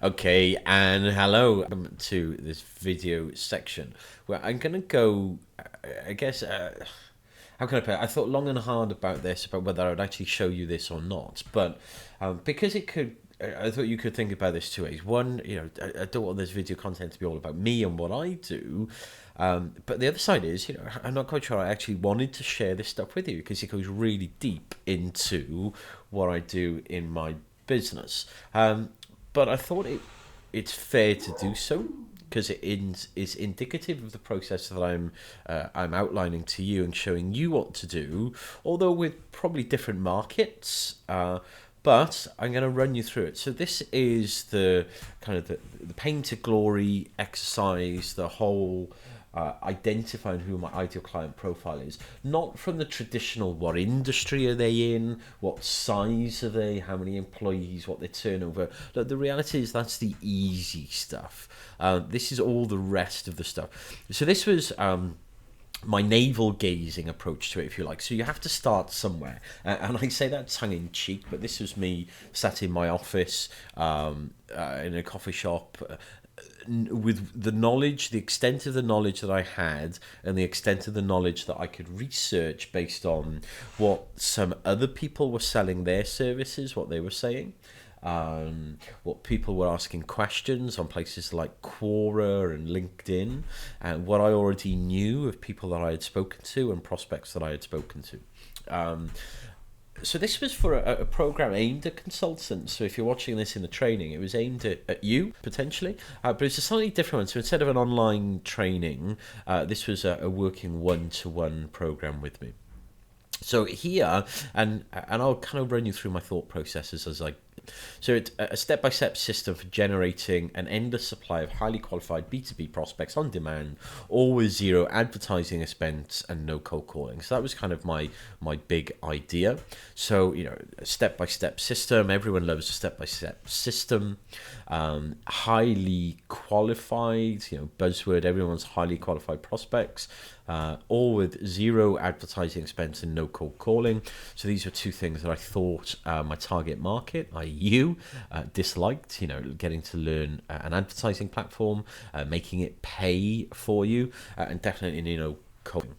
Okay, and hello, welcome to this video section where I'm gonna go, I guess, how can I put it? I thought long and hard about this, about whether I'd actually show you this or not, but because it could, I thought you could think about this two ways. One, I don't want this video content to be all about me and what I do, but the other side is, I'm not quite sure I actually wanted to share this stuff with you because it goes really deep into what I do in my business. But I thought it's fair to do so because it is indicative of the process that I'm outlining to you and showing you what to do, although with probably different markets. But I'm going to run you through it. So this is the kind of the pain to glory exercise, the whole identifying who my ideal client profile is, not from the traditional what industry are they in, what size are they, how many employees, what their turnover. Look, the reality is that's the easy stuff. This is all the rest of the stuff. So this was my navel gazing approach to it, if you like. So you have to start somewhere, and I say that tongue in cheek, but this was me sat in my office in a coffee shop, with the knowledge, the extent of the knowledge that I had, and the extent of the knowledge that I could research based on what some other people were selling their services, what they were saying, what people were asking questions on places like Quora and LinkedIn, and what I already knew of people that I had spoken to and prospects that I had spoken to. So this was for a program aimed at consultants. So if you're watching this in the training, it was aimed at you, potentially. But it's a slightly different one. So instead of an online training, this was a working one-to-one program with me. So here, and I'll kind of run you through my thought processes as I. So it's a step-by-step system for generating an endless supply of highly qualified B2B prospects on demand, all with zero advertising expense and no cold calling. So that was kind of my big idea. So, a step-by-step system. Everyone loves a step-by-step system. Highly qualified, buzzword, everyone's highly qualified prospects. All with zero advertising expense and no cold calling. So these are two things that I thought my target market, i.e. you, disliked, getting to learn an advertising platform, making it pay for you, and definitely, coding.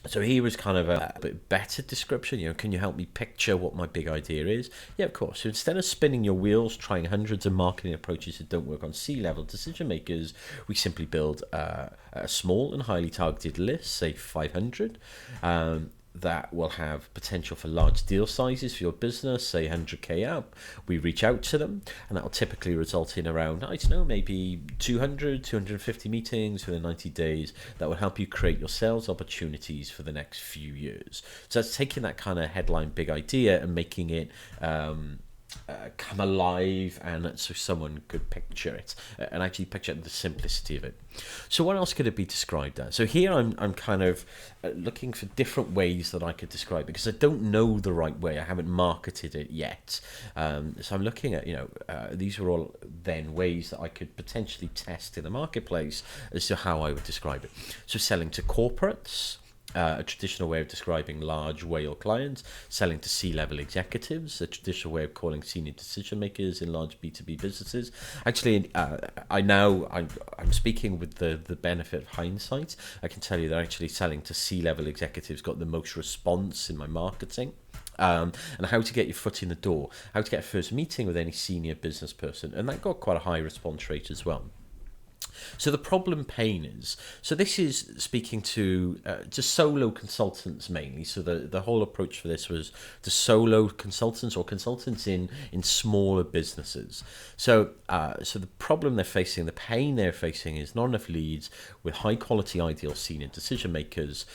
So here was kind of a bit better description. Can you help me picture what my big idea is? Yeah, of course. So instead of spinning your wheels, trying hundreds of marketing approaches that don't work on C-level decision makers, we simply build a small and highly targeted list, say 500, that will have potential for large deal sizes for your business, say 100K up. We reach out to them, and that will typically result in around, I don't know, maybe 250 meetings within 90 days that will help you create your sales opportunities for the next few years. So that's taking that kind of headline big idea and making it come alive, and so someone could picture it and actually picture the simplicity of it. So what else could it be described as? So here I'm kind of looking for different ways that I could describe it because I don't know the right way. I haven't marketed it yet. So I'm looking at, these are all then ways that I could potentially test in the marketplace as to how I would describe it. So selling to corporates, a traditional way of describing large whale clients, selling to C-level executives, a traditional way of calling senior decision makers in large B2B businesses. Actually, I'm speaking with the benefit of hindsight. I can tell you that actually selling to C-level executives got the most response in my marketing. And how to get your foot in the door, how to get a first meeting with any senior business person, and that got quite a high response rate as well. So the problem pain is, so this is speaking to solo consultants mainly. So the whole approach for this was to solo consultants or consultants in smaller businesses. So so the problem they're facing, the pain they're facing is not enough leads with high quality ideal senior decision makers,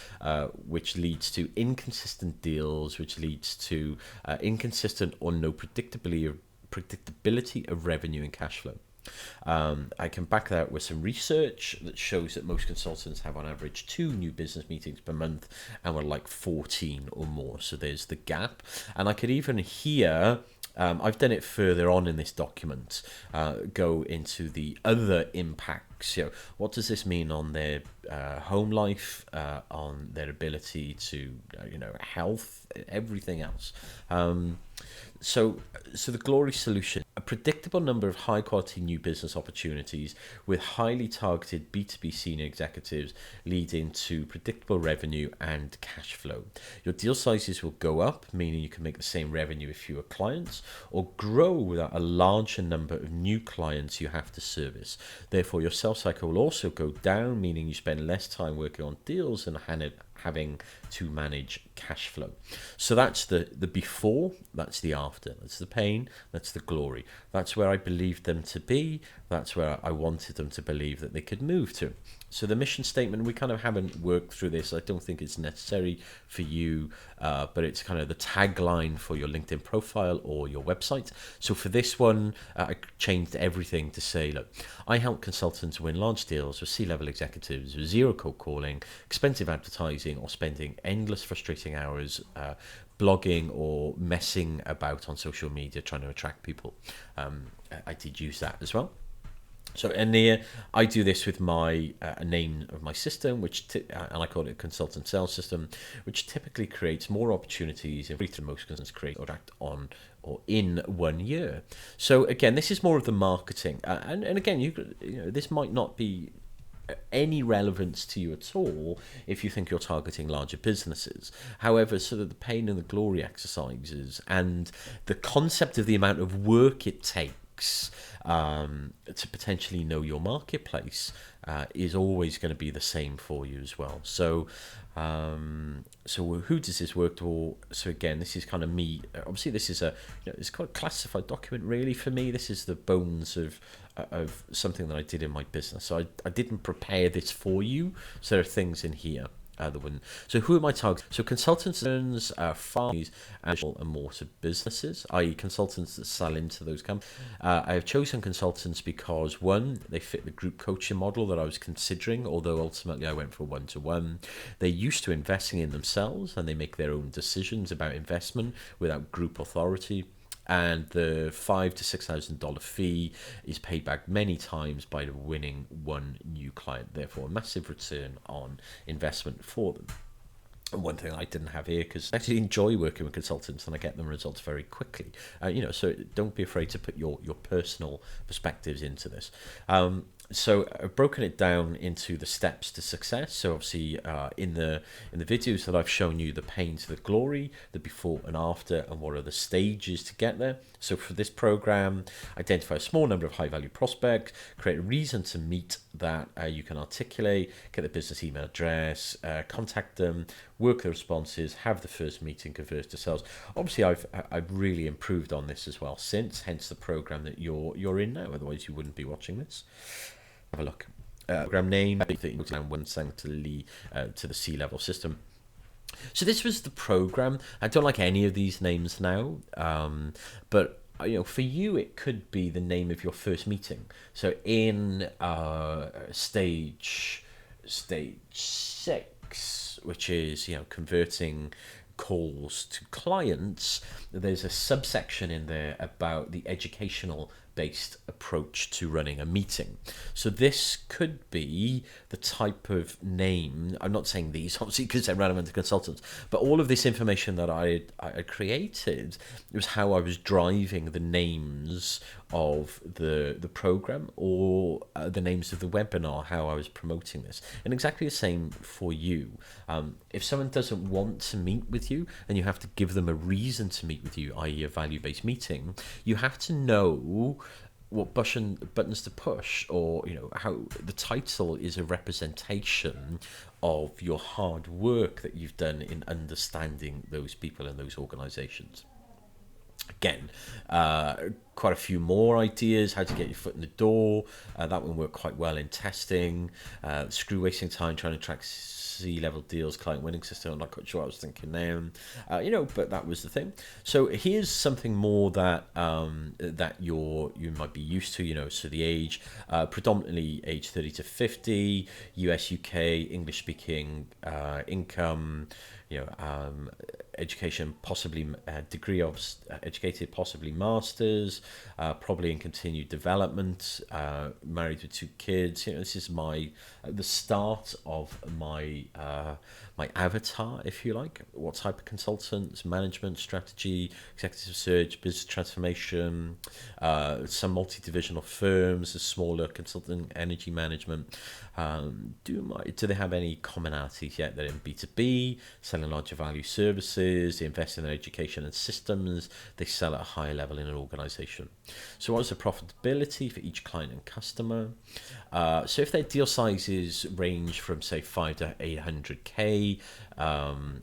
which leads to inconsistent deals, which leads to inconsistent or no predictability of revenue and cash flow. I can back that with some research that shows that most consultants have on average 2 new business meetings per month and we're like 14 or more. So there's the gap. And I could even here, I've done it further on in this document, go into the other impact impacts. What does this mean on their home life, on their ability to, health, everything else. So the Glory solution, a predictable number of high quality new business opportunities with highly targeted B2B senior executives leading to predictable revenue and cash flow. Your deal sizes will go up, meaning you can make the same revenue with fewer clients, or grow without a larger number of new clients you have to service. Therefore, your sales cycle will also go down, meaning you spend less time working on deals and having to manage cash flow. So that's the before, that's the after, that's the pain, that's the glory. That's where I believed them to be, that's where I wanted them to believe that they could move to. So the mission statement, we kind of haven't worked through this. I don't think it's necessary for you, but it's kind of the tagline for your LinkedIn profile or your website. So for this one, I changed everything to say, look, I help consultants win large deals with C-level executives with zero cold calling, expensive advertising, or spending endless frustrating hours blogging or messing about on social media trying to attract people. I did use that as well. So, and here I do this with my name of my system, and I call it a consultant sales system, which typically creates more opportunities in most consultants create or act on or in 1 year. So again, this is more of the marketing, and again, this might not be any relevance to you at all if you think you're targeting larger businesses. However, sort of the pain and the glory exercises and the concept of the amount of work it takes to potentially know your marketplace is always going to be the same for you as well. So who does this work for? So again, this is kind of me. Obviously, this is it's quite a classified document really for me. This is the bones of something that I did in my business. So I didn't prepare this for you. So there are things in here. So who am I targeting? So consultants, farmers, and mortar businesses, i.e. consultants that sell into those companies. I have chosen consultants because, one, they fit the group coaching model that I was considering, although ultimately I went for one-to-one. They're used to investing in themselves and they make their own decisions about investment without group authority. And the $5,000 to $6,000 fee is paid back many times by winning one new client. Therefore, a massive return on investment for them. And one thing I didn't have here, because I actually enjoy working with consultants and I get them results very quickly. So don't be afraid to put your personal perspectives into this. So I've broken it down into the steps to success. So obviously in the videos that I've shown you the pain to the glory, the before and after, and what are the stages to get there. So for this program, identify a small number of high value prospects, create a reason to meet that you can articulate, get the business email address, contact them, work the responses, have the first meeting, convert to sales. Obviously I've really improved on this as well since, hence the program that you're in now, otherwise you wouldn't be watching this. Have a look. Program name, one sang to the C-level system. So this was the program. I don't like any of these names now, but for you it could be the name of your first meeting. So in stage 6, which is converting calls to clients, there's a subsection in there about the educational based approach to running a meeting. So this could be the type of name. I'm not saying these obviously because they're relevant to consultants, but all of this information that I created was how I was driving the names of the program or the names of the webinar, how I was promoting this. And exactly the same for you. If someone doesn't want to meet with you and you have to give them a reason to meet with you, i.e. a value-based meeting, you have to know what buttons to push, or how the title is a representation of your hard work that you've done in understanding those people and those organizations. Again, quite a few more ideas, how to get your foot in the door. That one worked quite well in testing. Screw wasting time trying to track C-level deals, client winning system. I'm not quite sure what I was thinking now, but that was the thing. So here's something more that you might be used to. So the age, predominantly age 30 to 50, US, UK, English speaking, income, education, possibly degree of educated, possibly masters, probably in continued development, married with 2 kids. This is the start of my my avatar, if you like. What type of consultants? Management, strategy, executive search, business transformation, some multi-divisional firms, a smaller consulting, energy management. Do they have any commonalities yet? They're in B2B, selling larger value services, they invest in their education and systems, they sell at a higher level in an organization. So what is the profitability for each client and customer? So if their deal sizes range from say 5 to 800k,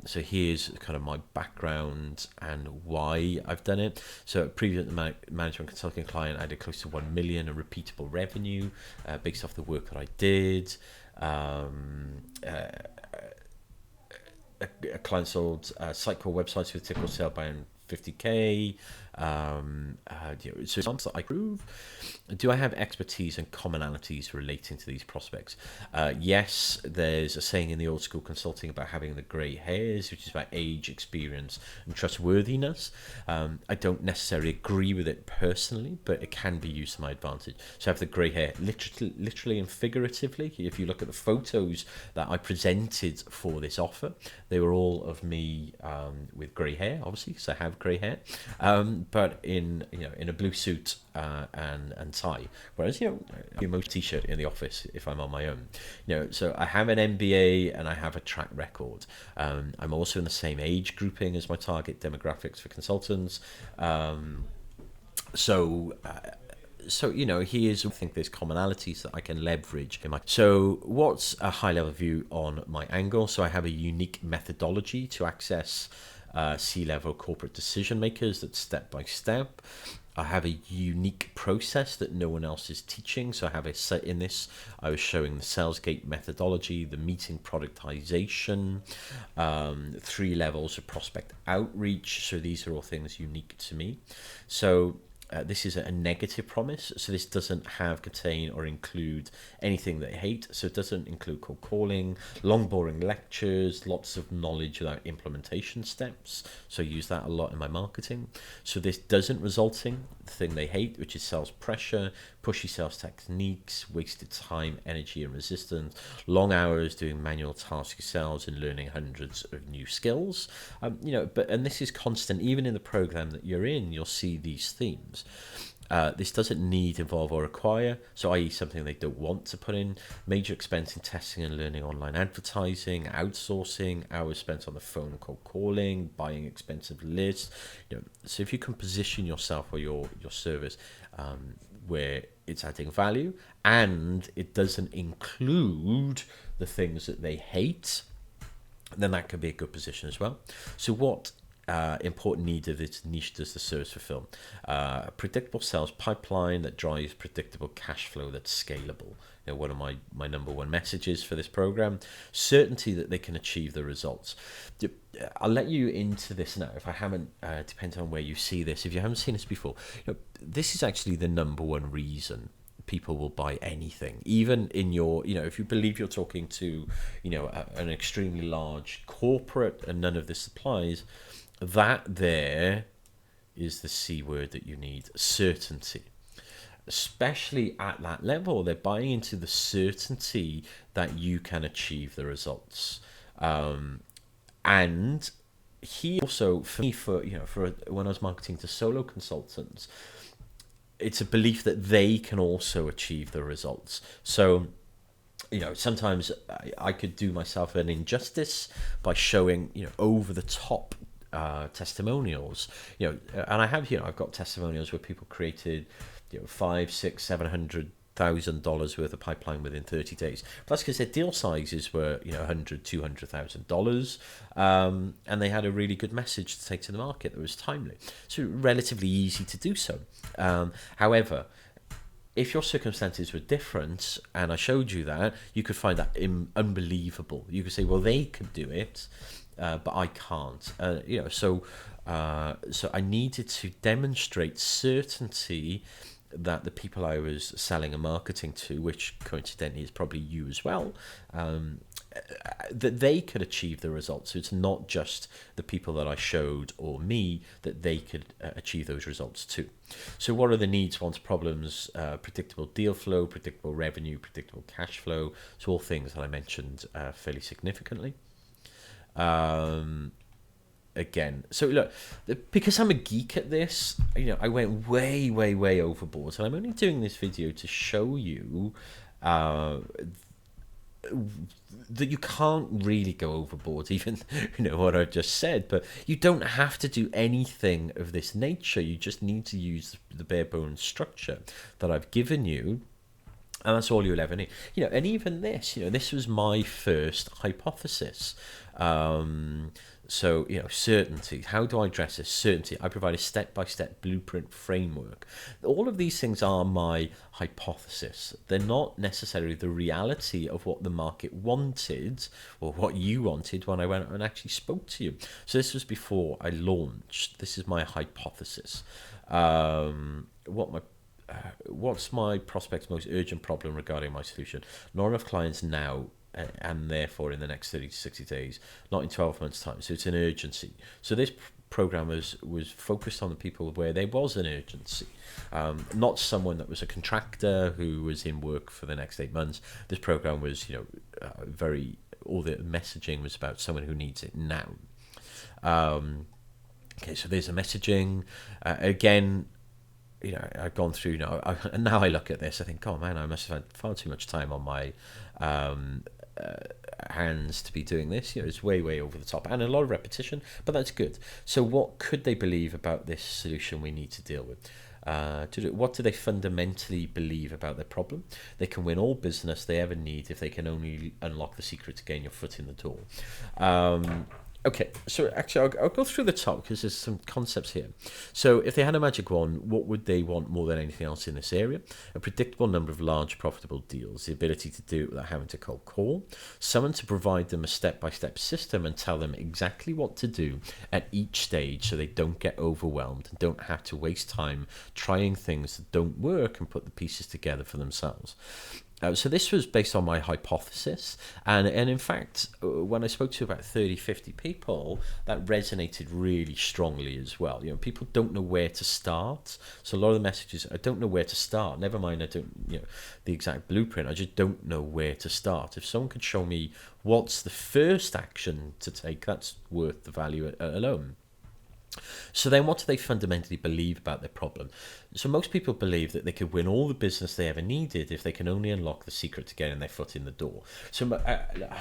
so here's kind of my background and why I've done it. So a previous management consulting client, I did close to 1 million in repeatable revenue based off the work that I did. A client sold site core websites with typical sale by 50k. So that I prove. Do I have expertise and commonalities relating to these prospects? Yes, there's a saying in the old school consulting about having the grey hairs, which is about age, experience, and trustworthiness. I don't necessarily agree with it personally, but it can be used to my advantage. So I have the grey hair, literally and figuratively. If you look at the photos that I presented for this offer, they were all of me with grey hair, obviously, because I have grey hair. But in a blue suit and tie, whereas most t-shirt in the office if I'm on my own. So I have an MBA and I have a track record. I'm also in the same age grouping as my target demographics for consultants. So here's, I think there's commonalities that I can leverage in my. So what's a high level view on my angle? So I have a unique methodology to access C-level corporate decision makers. That's step by step. I have a unique process that no one else is teaching. So I have a set in this. I was showing the SalesGate methodology, the meeting productization, 3 levels of prospect outreach. So these are all things unique to me. So this is a negative promise, so this doesn't contain or include anything that I hate. So it doesn't include cold calling, long boring lectures, lots of knowledge without implementation steps. So I use that a lot in my marketing. So this doesn't result in the thing they hate, which is sales pressure, pushy sales techniques, wasted time, energy and resistance, long hours doing manual task sales and learning hundreds of new skills. And this is constant. Even in the program that you're in, you'll see these themes. This doesn't need, involve or require, so i.e. something they don't want to put in. Major expense in testing and learning online advertising, outsourcing, hours spent on the phone and cold calling, buying expensive lists. So if you can position yourself or your service where it's adding value and it doesn't include the things that they hate, then that could be a good position as well. So what important need of its niche does the service fulfill? Predictable sales pipeline that drives predictable cash flow that's scalable. One of my number one messages for this program, certainty that they can achieve the results. I'll let you into this now. If I haven't, depending on where you see this, if you haven't seen this before, this is actually the number one reason people will buy anything, even in your, if you believe you're talking to, an extremely large corporate and none of this applies, that there is the C word that you need, certainty. Especially at that level, they're buying into the certainty that you can achieve the results. And he also, for me, for when I was marketing to solo consultants, it's a belief that they can also achieve the results. So, sometimes I could do myself an injustice by showing, over the top testimonials, and I have, I've got testimonials where people created, $500,000, $600,000, $700,000 worth of pipeline within 30 days. But that's because their deal sizes were, $100,000, $200,000, and they had a really good message to take to the market that was timely. So relatively easy to do so. However, if your circumstances were different, and I showed you that, you could find that unbelievable. You could say, well, they could do it, but I can't. So I needed to demonstrate certainty that the people I was selling and marketing to, which coincidentally is probably you as well, that they could achieve the results. So it's not just the people that I showed or me, that they could achieve those results too. So what are the needs, wants, problems? Predictable deal flow, predictable revenue, predictable cash flow. So all things that I mentioned fairly significantly. Again, so look, because I'm a geek at this, I went way overboard. So I'm only doing this video to show you that you can't really go overboard, even what I've just said. But you don't have to do anything of this nature. You just need to use the bare bones structure that I've given you, and that's all you'll ever need. And even this, this was my first hypothesis. So, certainty. How do I address this? Certainty. I provide a step-by-step blueprint framework. All of these things are my hypothesis. They're not necessarily the reality of what the market wanted or what you wanted when I went and actually spoke to you. So this was before I launched. This is my hypothesis. What's my prospect's most urgent problem regarding my solution? Not enough clients now, and therefore in the next 30 to 60 days, not in 12 months' time. So it's an urgency. So this program was focused on the people where there was an urgency, not someone that was a contractor who was in work for the next 8 months. This program was, all the messaging was about someone who needs it now. Okay, so there's a messaging. Again, I've gone through now. Now I look at this, I think, oh man, I must have had far too much time on my hands to be doing this. It's way over the top and a lot of repetition, but that's good. So what could they believe about this solution we need to deal with? What do they fundamentally believe about their problem? They can win all business they ever need if they can only unlock the secret to gain your foot in the door. Okay, so actually I'll go through the top because there's some concepts here. So if they had a magic wand, what would they want more than anything else in this area? A predictable number of large profitable deals, the ability to do it without having to cold call, someone to provide them a step-by-step system and tell them exactly what to do at each stage so they don't get overwhelmed and don't have to waste time trying things that don't work and put the pieces together for themselves. So this was based on my hypothesis, and in fact, when I spoke to about 30, 50 people, that resonated really strongly as well. People don't know where to start. So a lot of the messages, I don't know where to start. Never mind, I don't, the exact blueprint. I just don't know where to start. If someone could show me what's the first action to take, that's worth the value alone. So then what do they fundamentally believe about their problem? So most people believe that they could win all the business they ever needed if they can only unlock the secret to getting their foot in the door. So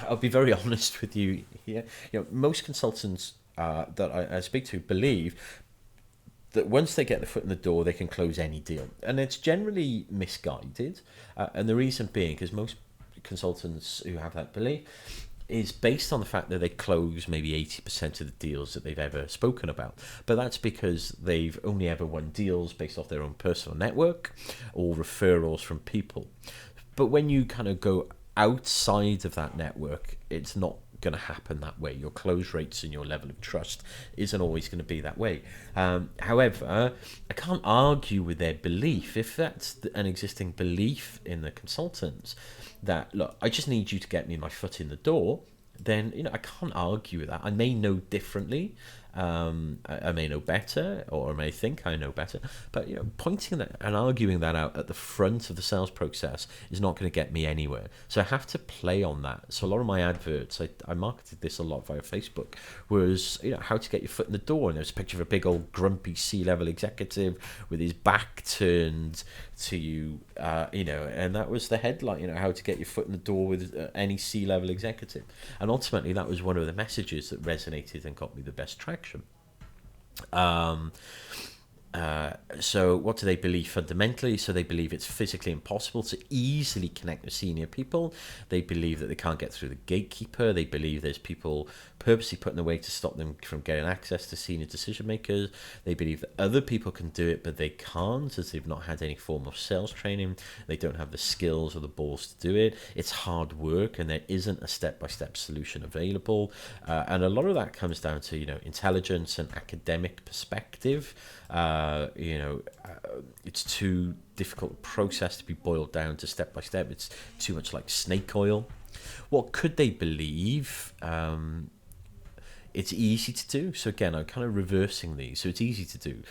I'll be very honest with you here. Most consultants that I speak to believe that once they get the foot in the door, they can close any deal. And it's generally misguided. And the reason being, because most consultants who have that belief is based on the fact that they close maybe 80% of the deals that they've ever spoken about. But that's because they've only ever won deals based off their own personal network or referrals from people. But when you kind of go outside of that network, it's not going to happen that way. Your close rates and your level of trust isn't always going to be that way. However, I can't argue with their belief. If that's an existing belief in the consultants, that, look, I just need you to get me my foot in the door, then, I can't argue with that. I may know differently. I may know better, or I may think I know better, but pointing that and arguing that out at the front of the sales process is not going to get me anywhere. So I have to play on that. So a lot of my adverts, I marketed this a lot via Facebook, was how to get your foot in the door, and there's a picture of a big old grumpy C-level executive with his back turned to you, and that was the headline, how to get your foot in the door with any C-level executive. And ultimately that was one of the messages that resonated and got me the best traction. So what do they believe fundamentally? So they believe it's physically impossible to easily connect with senior people. They believe that they can't get through the gatekeeper. They believe there's people purposely put in the way to stop them from getting access to senior decision makers. They believe that other people can do it, but they can't, as they've not had any form of sales training. They don't have the skills or the balls to do it. It's hard work, and there isn't a step-by-step solution available. And a lot of that comes down to intelligence and academic perspective. It's too difficult a process to be boiled down to step by step. It's too much like snake oil. What could they believe? It's easy to do. So again, I'm kind of reversing these. So it's easy to do.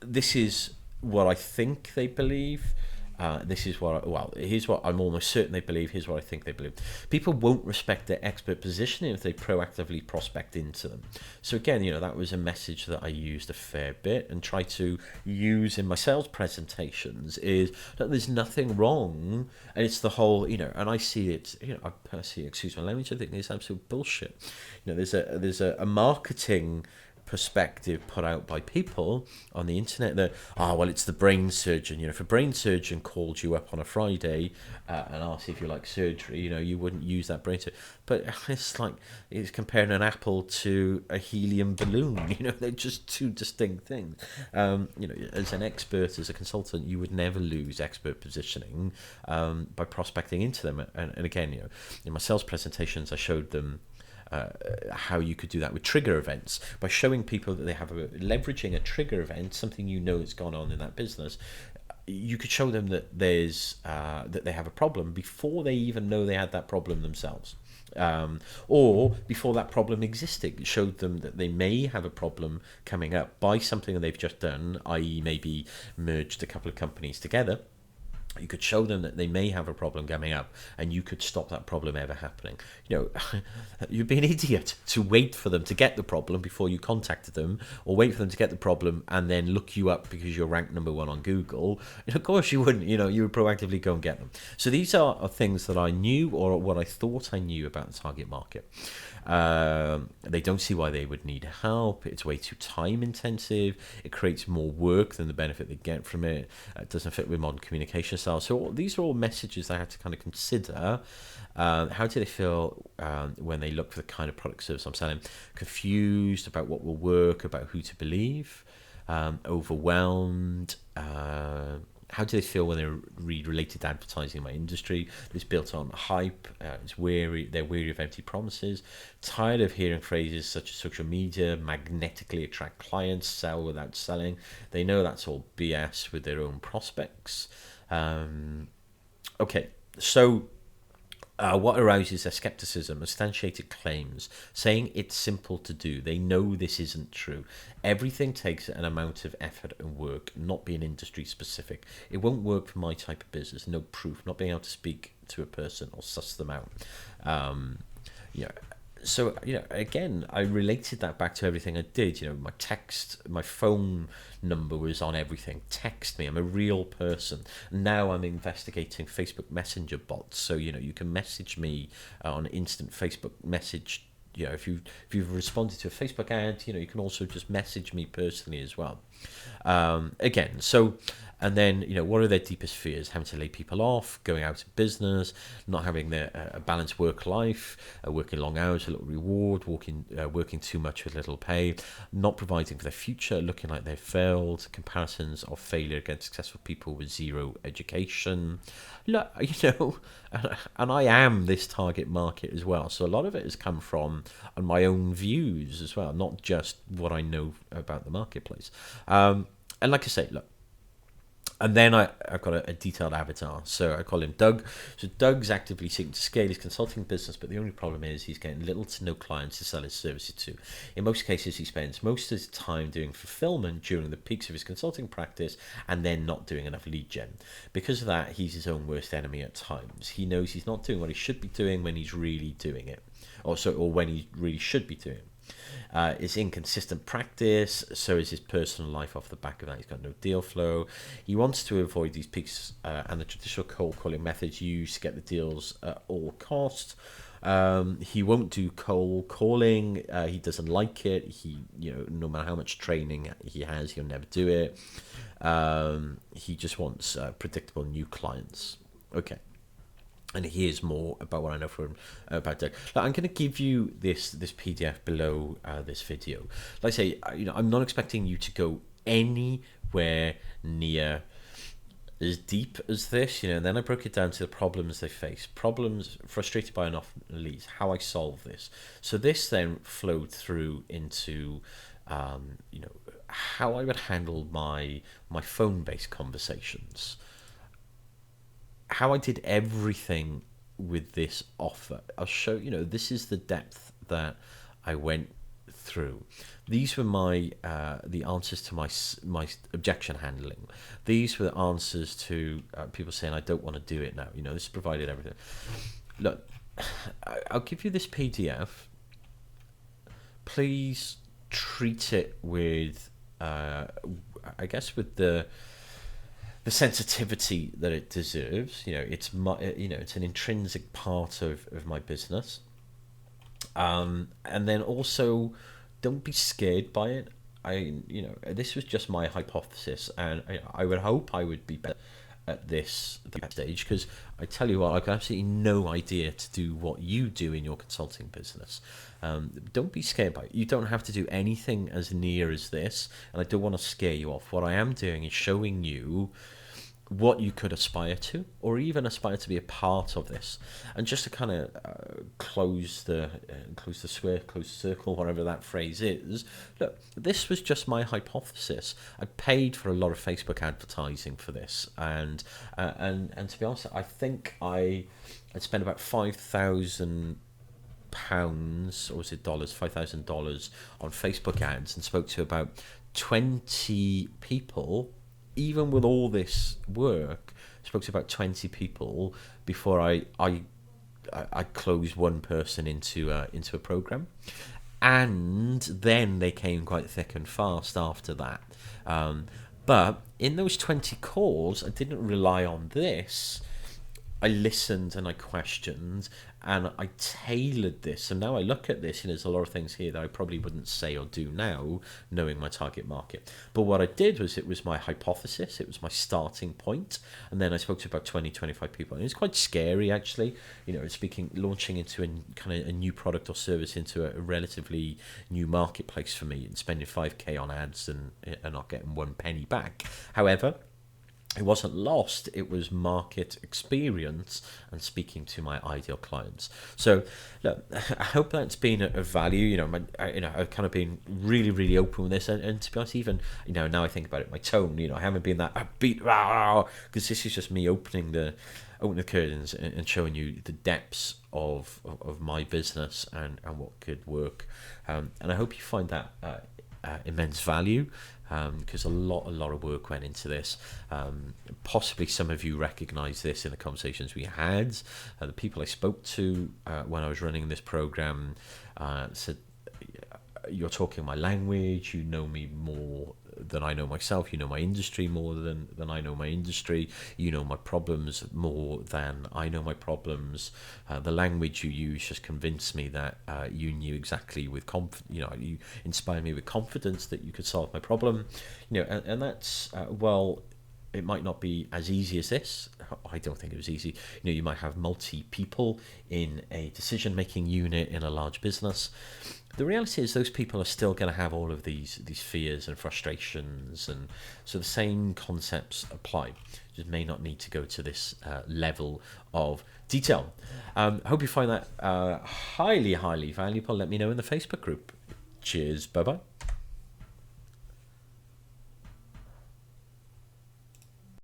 This is what I think they believe. This is what, well, here's what I'm almost certain they believe. Here's what I think they believe. People won't respect their expert positioning if they proactively prospect into them. So again, that was a message that I used a fair bit and try to use in my sales presentations, is that there's nothing wrong. And it's the whole, and I see it, I personally, excuse my language, I think it's absolute bullshit. There's a marketing perspective put out by people on the internet that, well, it's the brain surgeon. If a brain surgeon called you up on a Friday and asked if you like surgery, you wouldn't use that brain surgeon. But it's comparing an apple to a helium balloon. They're just two distinct things. As an expert, as a consultant, you would never lose expert positioning by prospecting into them. And again, in my sales presentations, I showed them how you could do that with trigger events, by showing people that they have leveraging a trigger event, something that's gone on in that business. You could show them that there's that they have a problem before they even know they had that problem themselves, or before that problem existed. It showed them that they may have a problem coming up by something that they've just done, i.e. maybe merged a couple of companies together. You could show them that they may have a problem coming up, and you could stop that problem ever happening. You'd be an idiot to wait for them to get the problem before you contacted them, or wait for them to get the problem and then look you up because you're ranked #1 on Google. Of course you wouldn't. You would proactively go and get them. So these are things that I knew, or what I thought I knew about the target market. They don't see why they would need help. It's way too time intensive. It creates more work than the benefit they get from it. It doesn't fit with modern communication styles. So these are all messages I have to kind of consider. How do they feel when they look for the kind of product service I'm selling? Confused about what will work, about who to believe, overwhelmed. How do they feel when they read related advertising in my industry? It's built on hype. They're weary of empty promises. Tired of hearing phrases such as social media magnetically attract clients, sell without selling. They know that's all BS with their own prospects. Okay, so what arouses their skepticism? Substantiated claims, saying it's simple to do. They know this isn't true. Everything takes an amount of effort and work, not being industry specific. It won't work for my type of business. No proof, not being able to speak to a person or suss them out. So, again, I related that back to everything I did. My phone number was on everything. Text me. I'm a real person. Now I'm investigating Facebook Messenger bots. So, you can message me on instant Facebook message. If you've responded to a Facebook ad, you can also just message me personally as well. Again, so... And then, what are their deepest fears? Having to lay people off, going out of business, not having a balanced work life, working long hours, a little reward, working too much with little pay, not providing for their future, looking like they've failed, comparisons of failure against successful people with zero education. Look, and I am this target market as well. So a lot of it has come from my own views as well, not just what I know about the marketplace. And like I say, look, and then I've got a detailed avatar. So I call him Doug. So Doug's actively seeking to scale his consulting business, but the only problem is he's getting little to no clients to sell his services to. In most cases, he spends most of his time doing fulfillment during the peaks of his consulting practice and then not doing enough lead gen. Because of that, he's his own worst enemy at times. He knows he's not doing what he should be doing when he's really doing it, or when he really should be doing it. It's inconsistent practice, so is his personal life off the back of that. He's got no deal flow. He wants to avoid these peaks and the traditional cold calling methods used to get the deals at all costs. He won't do cold calling. He doesn't like it. No matter how much training he has, he'll never do it. He just wants predictable new clients. Okay. And here's more about what I know about Doug. I'm going to give you this PDF below this video. Like I say, I'm not expecting you to go anywhere near as deep as this. And then I broke it down to the problems they face. Problems, frustrated by enough leads, how I solve this. So this then flowed through into, how I would handle my phone-based conversations. how I did everything with this offer. I'll show this is the depth that I went through. These were my the answers to my objection handling. These were the answers to people saying I don't want to do it now. This provided everything. Look, I'll give you this PDF. Please treat it with, I guess, with the sensitivity that it deserves. It's it's an intrinsic part of my business. And then also, don't be scared by it. This was just my hypothesis, and I would hope I would be better at this stage, because I tell you what, I've got absolutely no idea to do what you do in your consulting business. Don't be scared by it. You don't have to do anything as near as this, and I don't want to scare you off. What I am doing is showing you what you could aspire to, or even aspire to be a part of this. And just to kind of close the circle, whatever that phrase is. Look, this was just my hypothesis. I paid for a lot of Facebook advertising for this, and to be honest, I think I spent about £5,000, or was it dollars, $5,000 on Facebook ads, and spoke to about 20 people. Even with all this work, I spoke to about 20 people before I closed one person into a program, and then they came quite thick and fast after that. But in those 20 calls, I didn't rely on this. I listened and I questioned and I tailored this. And now I look at this, and there's a lot of things here that I probably wouldn't say or do now, knowing my target market. But what I did was, it was my hypothesis, it was my starting point. And then I spoke to about 20, 25 people. And it's quite scary, actually, launching into a new product or service into a relatively new marketplace for me, and spending 5K on ads and not getting one penny back. However, it wasn't lost. It was market experience and speaking to my ideal clients. So, look, I hope that's been of value. I've kind of been really, really open with this, and to be honest, even now I think about it, my tone. I haven't been that upbeat, because this is just me opening the curtains and showing you the depths of my business and what could work. And I hope you find that immense value. Because a lot of work went into this. Possibly some of you recognize this in the conversations we had. The people I spoke to when I was running this program said, "You're talking my language. You know me more than I know myself. You know my industry more than I know my industry. You know my problems more than I know my problems. The language you use just convinced me that you knew exactly with you inspired me with confidence that you could solve my problem. And that's well, it might not be as easy as this. I don't think it was easy. You might have multi people in a decision-making unit in a large business. The reality is those people are still going to have all of these fears and frustrations, and so the same concepts apply. Just may not need to go to this level of detail. I hope you find that highly, highly valuable. Let me know in the Facebook group. Cheers. Bye-bye.